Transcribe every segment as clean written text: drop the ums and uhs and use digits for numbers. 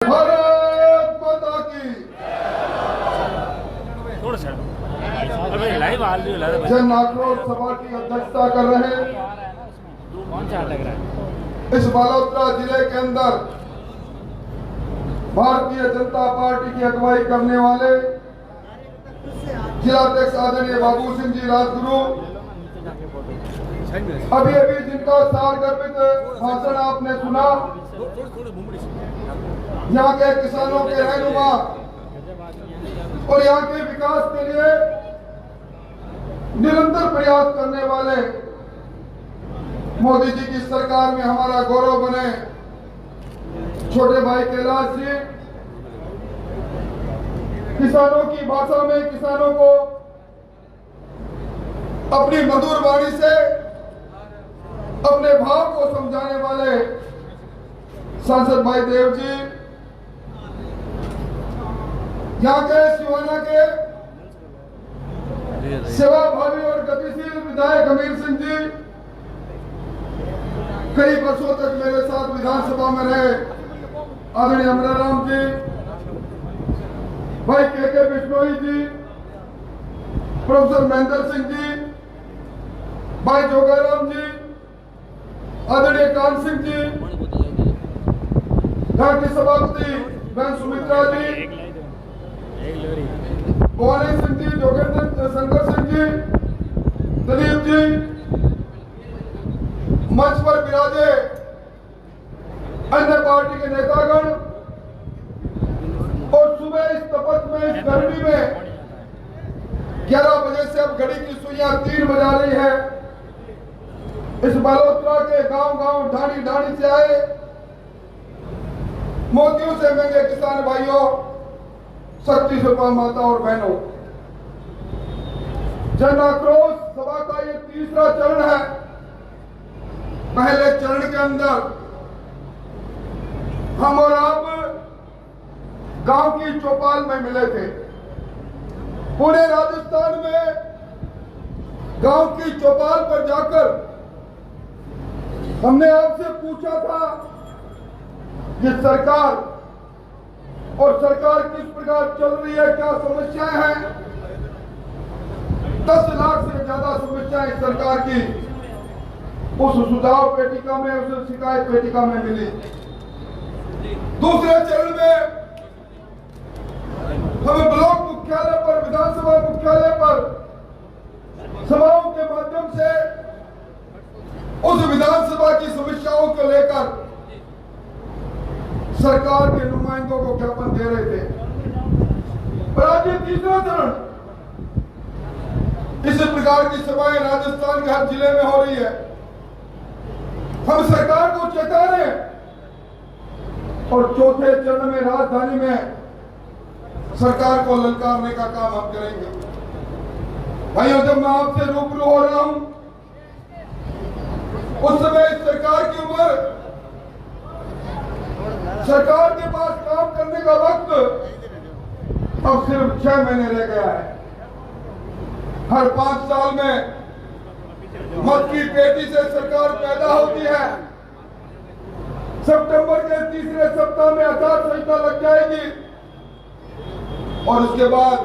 भारत माता की जन आक्रोश सभा की अध्यक्षता कर रहे इस बालोतरा जिले के अंदर भारतीय जनता पार्टी की अगुवाई करने वाले जिलाध्यक्ष आदरणीय बाबू सिंह जी राजगुरु, अभी अभी जिनका सारगर्भित भाषण आपने सुना, यहाँ के किसानों के रहनुमा और यहाँ के विकास के लिए निरंतर प्रयास करने वाले मोदी जी की सरकार में हमारा गौरव बने छोटे भाई कैलाश जी, किसानों की भाषा में किसानों को अपनी मधुर वाणी से अपने भाव को समझाने वाले सांसद भाई देव जी, यहाँ के सिवाना के सेवा भावी और गतिशील विधायक हमीर सिंह जी, कई वर्षों तक मेरे साथ विधानसभा में रहे आदरणीय अमराराम जी, भाई के बिश्नोई जी, प्रोफेसर महेंद्र सिंह जी, भाई जोगाराम जी, आदरणीय कान सिंह जी, घर की सभापति बहन सुमित्रा जी, भवानी सिंह जी, जोगेंद्र शंकर सिंह जी, दिलीप जी, मंच पर विराजे अन्य पार्टी के नेतागण और सुबह इस तपत में, इस गर्मी में 11 बजे से अब घड़ी की सुइयां 3 बजा रही है। इस बालोतरा के गांव-गांव, ढाणी-ढाणी से आए मोतियों से महंगे किसान भाइयों, शक्ति स्वरूपा माता और बहनों, जन आक्रोश सभा का ये तीसरा चरण है। पहले चरण के अंदर हम और आप गांव की चौपाल में मिले थे। पूरे राजस्थान में गांव की चौपाल पर जाकर हमने आपसे पूछा था कि सरकार और सरकार किस प्रकार चल रही है, क्या समस्याएं हैं। 10 लाख से ज्यादा समस्याएं सरकार की उस सुझाव पेटिका में, उस शिकायत पेटिका में मिली। दूसरे चरण में हमें ब्लॉक मुख्यालय पर, विधानसभा मुख्यालय पर सभाओं के माध्यम से उस विधानसभा की समस्याओं को लेकर सरकार के नुमाइंदों को ज्ञापन दे रहे थे। और आज ये तीसरा चरण, इस प्रकार की सभाएं राजस्थान के हर जिले में हो रही है। हम सरकार को चेता रहे हैं और चौथे चरण में राजधानी में सरकार को ललकारने का काम हम करेंगे। भाइयों, जब मैं आपसे रूबरू हो रहा हूं, उस समय इस सरकार की उम्र, सरकार के पास काम करने का वक्त अब सिर्फ 6 महीने रह गया है। हर 5 साल में मत की पेटी से सरकार पैदा होती है। सितंबर के तीसरे सप्ताह में आचार संहिता लग जाएगी और उसके बाद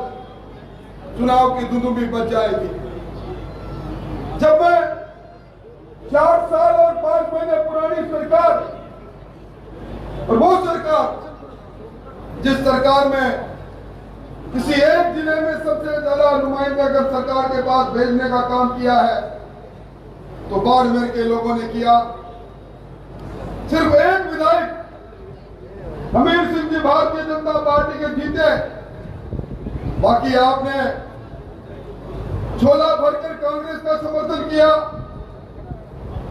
चुनाव की धुंधुमी बच जाएगी। जब मैं 4 साल और 5 महीने पुरानी सरकार और वो सरकार, जिस सरकार में किसी एक जिले में सबसे ज्यादा नुमाइंदे अगर सरकार के पास भेजने का काम किया है तो बाड़मेर के लोगों ने किया। सिर्फ एक विधायक हमीर सिंह जी भारतीय जनता पार्टी के जीते, बाकी आपने झोला भरकर कांग्रेस का समर्थन किया।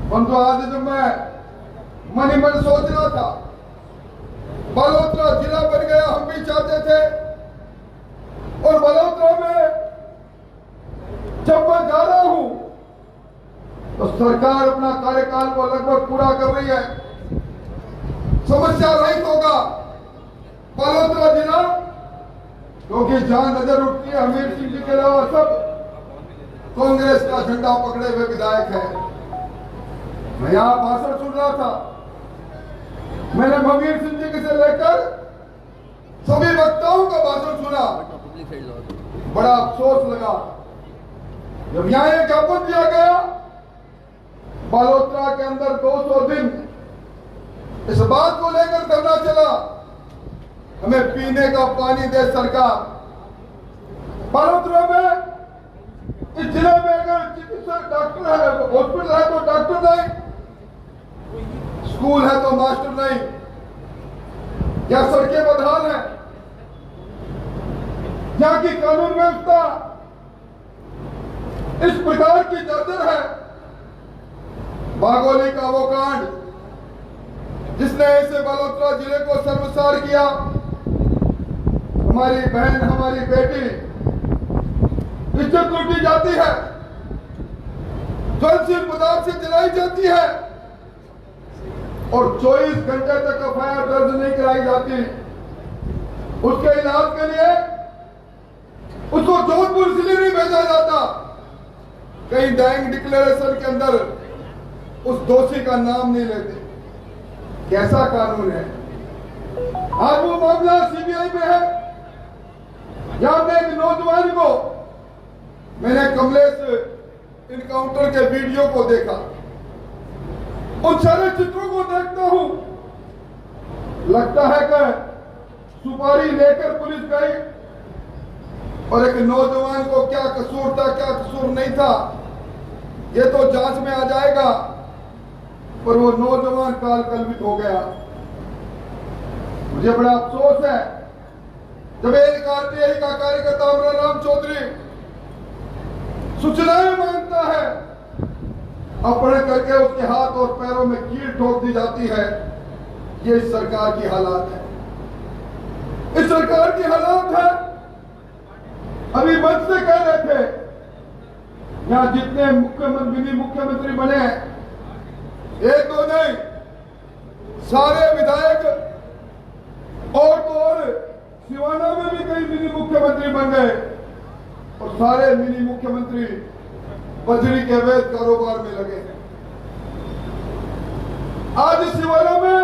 परंतु आज जब मैं मन ही मन सोच रहा था, बालोतरा जिला बन गया, हम भी चाहते थे। और बालोतरा में जब मैं जा रहा हूं तो सरकार अपना कार्यकाल को लगभग पूरा कर रही है। समस्या रहित होगा बालोतरा जिला, क्योंकि जहां नजर उठती है हमीर सिंह जी के अलावा सब कांग्रेस का झंडा पकड़े हुए विधायक है। मैं यहाँ भाषण सुन रहा था, मैंने हमीर सिंह जी से लेकर लगा, बड़ा अफसोस लगा जब यहाँ एक ज्ञापन दिया गया बालोतरा के अंदर 200 दिन इस बात को लेकर धरना चला, हमें पीने का पानी दे सरकार। बालोतरा में इस जिले में अगर चिकित्सक डॉक्टर है, हॉस्पिटल है तो डॉक्टर नहीं, स्कूल है तो मास्टर नहीं, या सड़कें बदहाल है, यहाँ की कानून व्यवस्था इस प्रकार की जर्जर है। बागोली का वो कांड जिसने ऐसे बालोतरा जिले को शर्मसार किया, हमारी बहन हमारी बेटी इज्जत लूटी जाती है, ज्वलनशील पदार्थ से जलाई जाती है और 24 घंटे तक एफआईआर दर्ज नहीं कराई जाती। उसके इलाज के लिए उसको जोधपुर जिले नहीं भेजा जाता, कहीं डाइंग डिक्लेरेशन के अंदर उस दोषी का नाम नहीं लेते। कैसा कानून है? आज वो मामला सीबीआई में है। यहां में एक नौजवान को मैंने कमलेश इनकाउंटर के वीडियो को देखा, उन सारे चित्रों को देखता हूं, लगता है कि सुपारी लेकर पुलिस गई और एक नौजवान को क्या कसूर था क्या कसूर नहीं था ये तो जांच में आ जाएगा, पर वो नौजवान काल कलवित हो गया। मुझे बड़ा अफसोस है जब एक आरटीआई का कार्यकर्ता अमराराम चौधरी सूचनाएं मांगता है, अपने करके उसके हाथ और पैरों में कील ठोक दी जाती है। ये इस सरकार की हालात है, इस सरकार की हालात है। अभी मंच से कह रहे थे यहां जितने मुख्यमंत्री मुख्यमंत्री बने, एक दो नहीं, सारे विधायक और तो और सिवाना में भी कई मिनी मुख्यमंत्री बन गए और सारे मिनी मुख्यमंत्री बजरी के अवैध कारोबार में लगे हैं। आज सिवाना में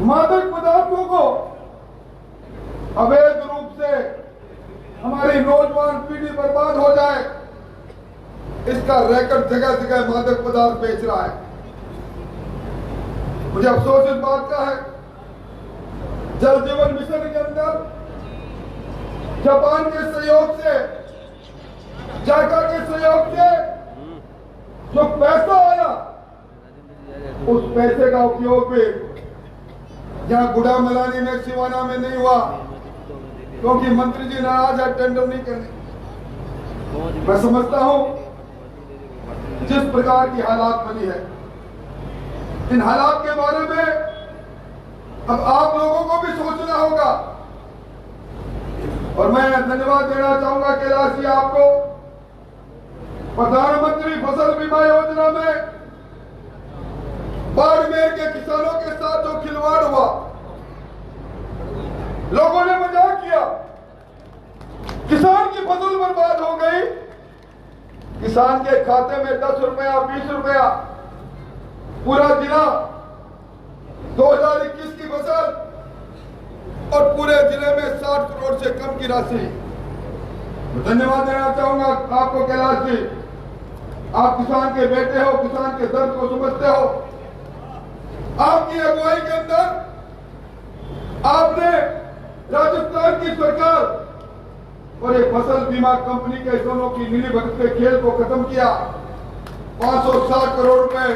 मादक पदार्थों को अवैध रूप से हमारी नौजवान पीढ़ी बर्बाद हो जाए, इसका रैकेट जगह जगह मादक पदार्थ बेच रहा है। मुझे अफसोस इस बात का है, जल जीवन मिशन के अंदर जापान के सहयोग से, जायका के सहयोग से जो पैसा आया, उस पैसे का उपयोग भी यहां गुड़ा मलानी में सिवाना में नहीं हुआ, क्योंकि मंत्री जी नाराज है टेंडर नहीं करने। मैं समझता हूं जिस प्रकार की हालात बनी है, इन हालात के बारे में अब आप लोगों को भी सोचना होगा। और मैं धन्यवाद देना चाहूंगा कैलाश जी आपको, प्रधानमंत्री फसल बीमा योजना में बाड़मेर के किसानों के साथ जो खिलवाड़ हुआ, लोगों ने मजाक किया, किसान की फसल बर्बाद हो गई, किसान के खाते में 10 रुपया 20 रुपया, पूरा जिला 2021 की फसल और पूरे जिले में 60 करोड़ से कम की राशि। धन्यवाद देना चाहूंगा आपको कैलाश जी, आप किसान के बेटे हो, किसान के दर्द को समझते हो। आपकी अगुवाई के अंदर आपने राजस्थान की सरकार और एक फसल बीमा कंपनी के दोनों की मिलीभगत के खेल को खत्म किया। 560 करोड़ रुपए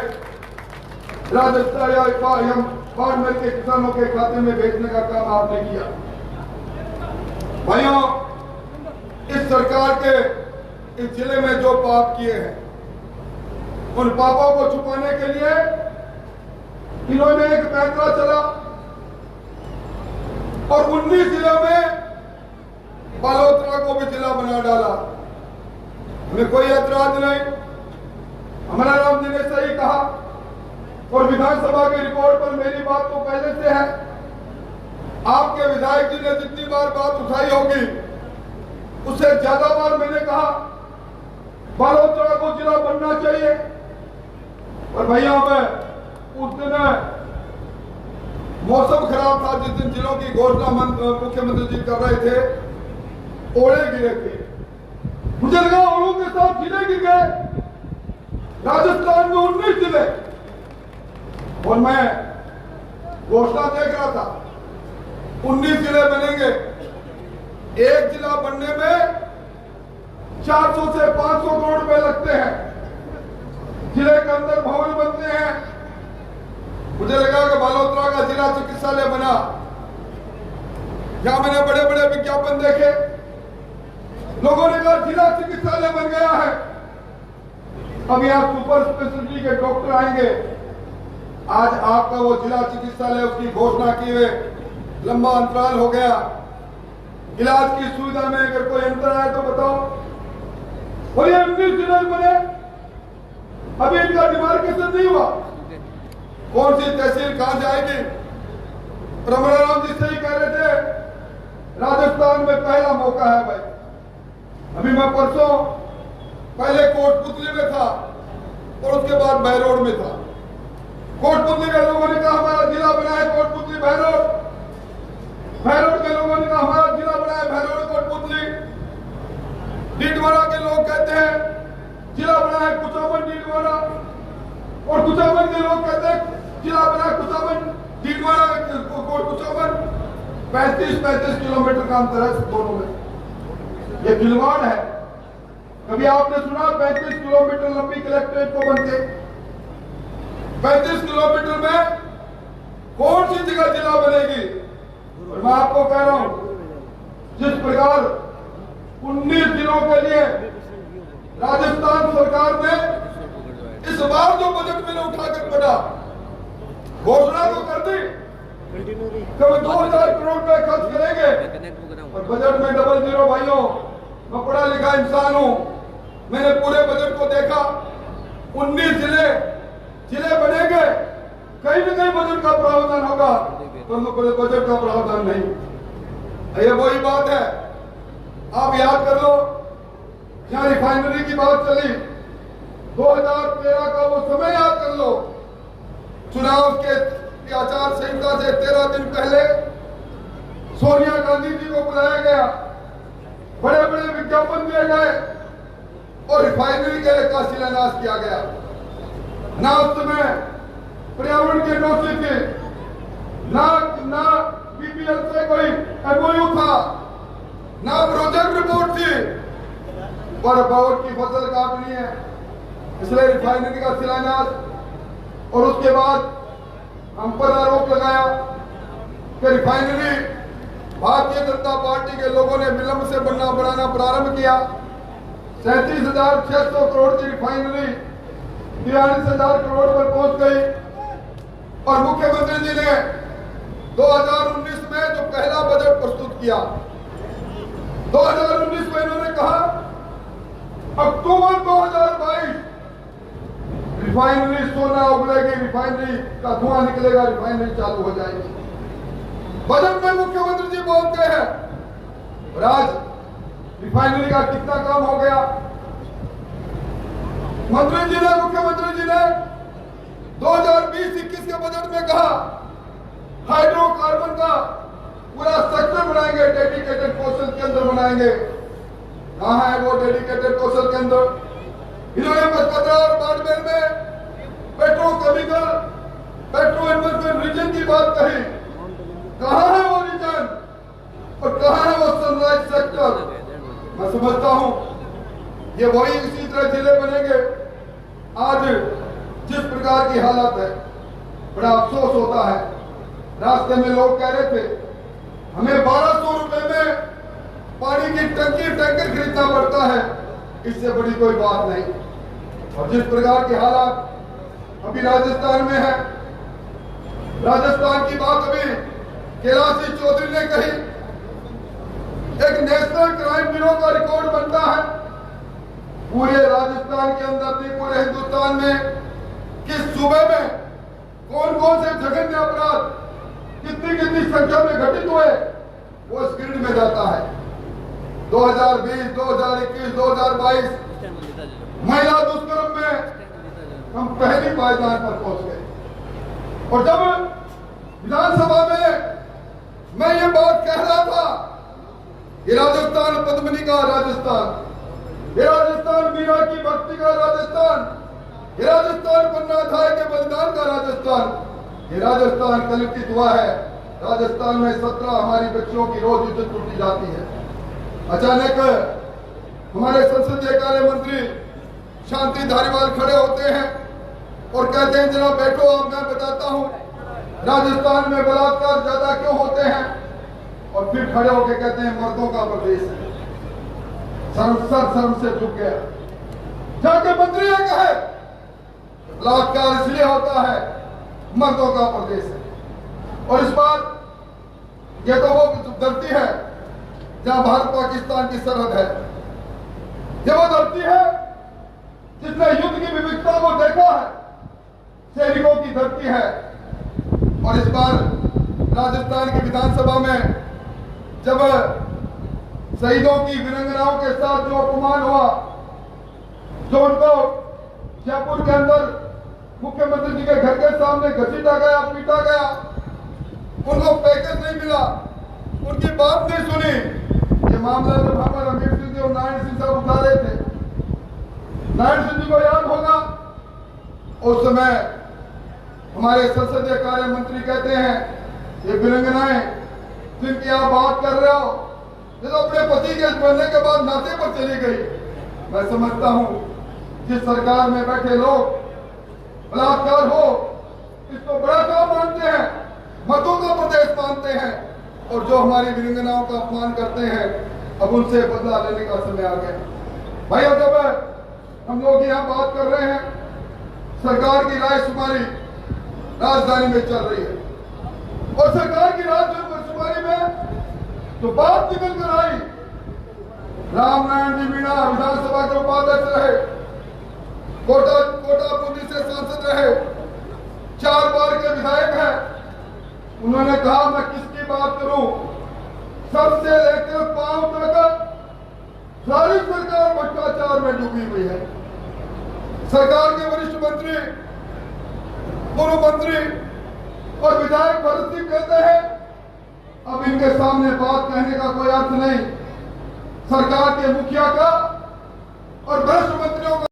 राजस्थान या बाड़मेर के किसानों के खाते में भेजने का काम आपने किया। भाइयों, इस सरकार के इस जिले में जो पाप किए हैं, उन पापों को छुपाने के लिए इन्होंने एक पैंतरा चला और 19 जिलों में बालोतरा को भी जिला बना डाला। हमें कोई ऐतराज नहीं, अमराराम जी ने सही कहा और विधानसभा की रिपोर्ट पर मेरी बात तो पहले से है। आपके विधायक जी ने जितनी बार बात उठाई होगी उससे ज्यादा बार मैंने कहा बालोतरा को जिला बनना चाहिए। और भैया मैं उस दिन मौसम खराब था जिस दिन जिलों की घोषणा मुख्यमंत्री जी कर रहे थे, ओले गिरे थे। मुझे लगा ओलों के साथ जिले गिर गए। राजस्थान में 19 जिले, और मैं घोषणा देख रहा था 19 जिले बनेंगे। एक जिला बनने में 400 से 500 करोड़ रुपए लगते हैं। जिले के अंदर भवन बनते हैं। मुझे लगा कि बालोतरा का जिला चिकित्सालय बना, जहां मैंने बड़े बड़े विज्ञापन देखे, लोगों ने कहा जिला चिकित्सालय बन गया है, अब यहां सुपर स्पेशलिटी के डॉक्टर आएंगे। आज आपका वो जिला चिकित्सालय, उसकी घोषणा की हुए लंबा अंतराल हो गया। इलाज की सुविधा में अगर कोई अंतर आए तो बताओ। और ये 19 जिले बने, अभी इनका डिमार्केशन नहीं हुआ। कौन सी तहसील कहां जाएगी? रमणाराम जी सही कह रहे थे, राजस्थान में पहला मौका है भाई। अभी मैं परसों पहले कोटपुतली में था और उसके बाद बहरोड में था। कोटपुतली के लोगों ने कहा हमारा जिला बना है कोटपुतली बहरोड। बहरोड के लोगों ने कहा हमारा जिला बना है बहरोड कोटपुतली। डीडवाना के लोग कहते हैं जिला बना है कुचामन डीडवाना, और कुचामन के लोग कहते हैं जिला बना है कुचामन डीडवाना कुचामन। 35-35 किलोमीटर का अंतर है दोनों में। ये खिलवाड़ है। कभी आपने सुना 35 किलोमीटर लंबी कलेक्ट्रेट को बनते? 35 किलोमीटर में कौन सी जगह जिला बनेगी? और मैं आपको कह रहा हूं, जिस प्रकार 19 जिलों के लिए राजस्थान सरकार ने इस बार जो बजट मैंने उठाकर पड़ा, घोषणा तो कर दी कभी 2000 करोड़ रुपए खर्च करेंगे, और बजट में डबल जीरो। भाइयों, मैं पढ़ा लिखा इंसान हूं, मैंने पूरे बजट को देखा। 19 जिले बनेंगे, कहीं न कहीं बजट का प्रावधान होगा, परंतु पूरे बजट का प्रावधान नहीं। ये वही बात है, आप याद कर लो, यहां रिफाइनरी की बात चली, 2013 का वो समय याद कर लो। चुनाव के आचार संहिता से 13 दिन पहले सोनिया गांधी जी को बुलाया गया, बड़े बड़े विज्ञापन दिए गए और रिफाइनरी के लिए का शिलान्यास किया गया। ना उस समय पर्यावरण की एनओसी थी, ना बीपीएल से कोई एमओयू था, ना प्रोजेक्ट रिपोर्ट थी, पर बोर्ड की फसल काटनी है, इसलिए रिफाइनरी का शिलान्यास। और उसके बाद हम पर आरोप लगाया कि रिफाइनरी भारतीय जनता पार्टी के लोगों ने विलंब से बनाना प्रारंभ किया। 37,600 करोड़ की रिफाइनरी 43,000 करोड़ पर पहुंच गई। और मुख्यमंत्री जी ने 2019 में जो पहला बजट प्रस्तुत किया, 2019 में इन्होंने कहा अक्टूबर 2022 रिफाइनरी सोना उगलेगी, रिफाइनरी का धुआं निकलेगा, रिफाइनरी चालू हो जाएगी। बजट में मुख्यमंत्री जी बोलते हैं, और आज रिफाइनरी का कितना काम हो गया। मुख्यमंत्री जी ने 2020-21 के बजट में कहा हाइड्रोकार्बन का पूरा सेक्टर बनाएंगे, डेडिकेटेड कौशल केंद्र बनाएंगे। कहां है वो डेडिकेटेड कौशल केंद्र? इन्होंने पचपदरा और बाड़मेर में पेट्रोकेमिकल पेट्रो इन्वेस्टमेंट रीजन की बात कही। कहां है वो रीजन और कहां है वो सनराइज सेक्टर? मैं समझता हूं ये वही इसी तरह जिले बनेंगे। आज जिस प्रकार की हालत है, बड़ा अफसोस होता है। रास्ते में लोग कह रहे थे हमें 1200 रुपए में पानी की टैंकर खरीदना पड़ता है, इससे बड़ी कोई बात नहीं। और जिस प्रकार के हालात अभी राजस्थान में है, राजस्थान की बात अभी कैलाश चौधरी ने कही, एक नेशनल क्राइम ब्यूरो का रिकॉर्ड बनता है पूरे राजस्थान के अंदर नहीं, पूरे हिंदुस्तान में किस सूबे में कौन कौन से जघन्य अपराध कितनी संख्या में घटित हुए, वो स्क्रीन में जाता है। 2020, 2021, 2022 महिला दुष्कर्म में हम पहली पायदान पर पहुंच गए। और जब विधानसभा में मैं ये बात कह रहा था कि राजस्थान पद्मिनी का राजस्थान, ये राजस्थान मीरा की भक्ति का राजस्थान, ये राजस्थान पन्नाधाय के बलिदान का राजस्थान, ये राजस्थान कलंकित हुआ है। राजस्थान में 17 हमारी बच्चियों की रोज इज्जत टूटी जाती है। अचानक हमारे संसदीय कार्य मंत्री शांति धारीवाल खड़े होते हैं और कहते हैं जरा बैठो, अब मैं बताता हूं राजस्थान में बलात्कार ज्यादा क्यों होते हैं। और फिर खड़े होकर कहते हैं मर्दों का प्रदेश है। शर्म से झुक गया। जाके मंत्री ने कहे बलात्कार इसलिए होता है मर्दों का प्रदेश है। और इस बार यह तो वो धरती है जहां भारत पाकिस्तान की सरहद है, ये वो धरती है जिसने युद्ध की विविधता को देखा है, सैनिकों की धरती है। और इस बार राजस्थान की विधानसभा में जब शहीदों की वीरांगनाओं के साथ जो अपमान हुआ, जो उनको जयपुर के अंदर मुख्यमंत्री जी के घर के सामने घसीटा गया, पीटा गया, उनको पैकेज नहीं मिला, उनकी बात नहीं सुनी। ये मामला जब हमारे अमीर सिंह जी और नारायण सिंह साहब उठा रहे थे, नारायण सिंह जी को याद होगा उस समय हमारे संसदीय कार्य मंत्री कहते हैं ये वीरांगनाएं जिनकी आप बात कर रहे हो, ये तो अपने पति के बनने के बाद नाते पर चली गई। मैं समझता हूं जिस सरकार में बैठे लोग बलात्कार हो इसको बड़ा काम मानते हैं, मर्दों का प्रदेश मानते हैं, और जो हमारी वीरांगनाओं का अपमान करते हैं, अब उनसे बदला लेने का समय आ गया। भाई जब हम लोग यहाँ बात कर रहे हैं, सरकार की रायशुमारी राजधानी में चल रही है, और सरकार की राजशुमारी में तो बात निकल कर आई, रामनारायण जी मीणा विधानसभा के उपाध्यक्ष रहे, कोटा बूंदी से सांसद रहे, 4 बार के विधायक हैं। उन्होंने कहा मैं किसकी बात करूं, सबसे लेकर पांव तक सारी सरकार भ्रष्टाचार में डूबी हुई है। सरकार के वरिष्ठ मंत्री, पूर्व मंत्री और विधायक भरत सिंह कहते हैं अब इनके सामने बात कहने का कोई अर्थ नहीं। सरकार के मुखिया का और भ्रष्ट मंत्रियों का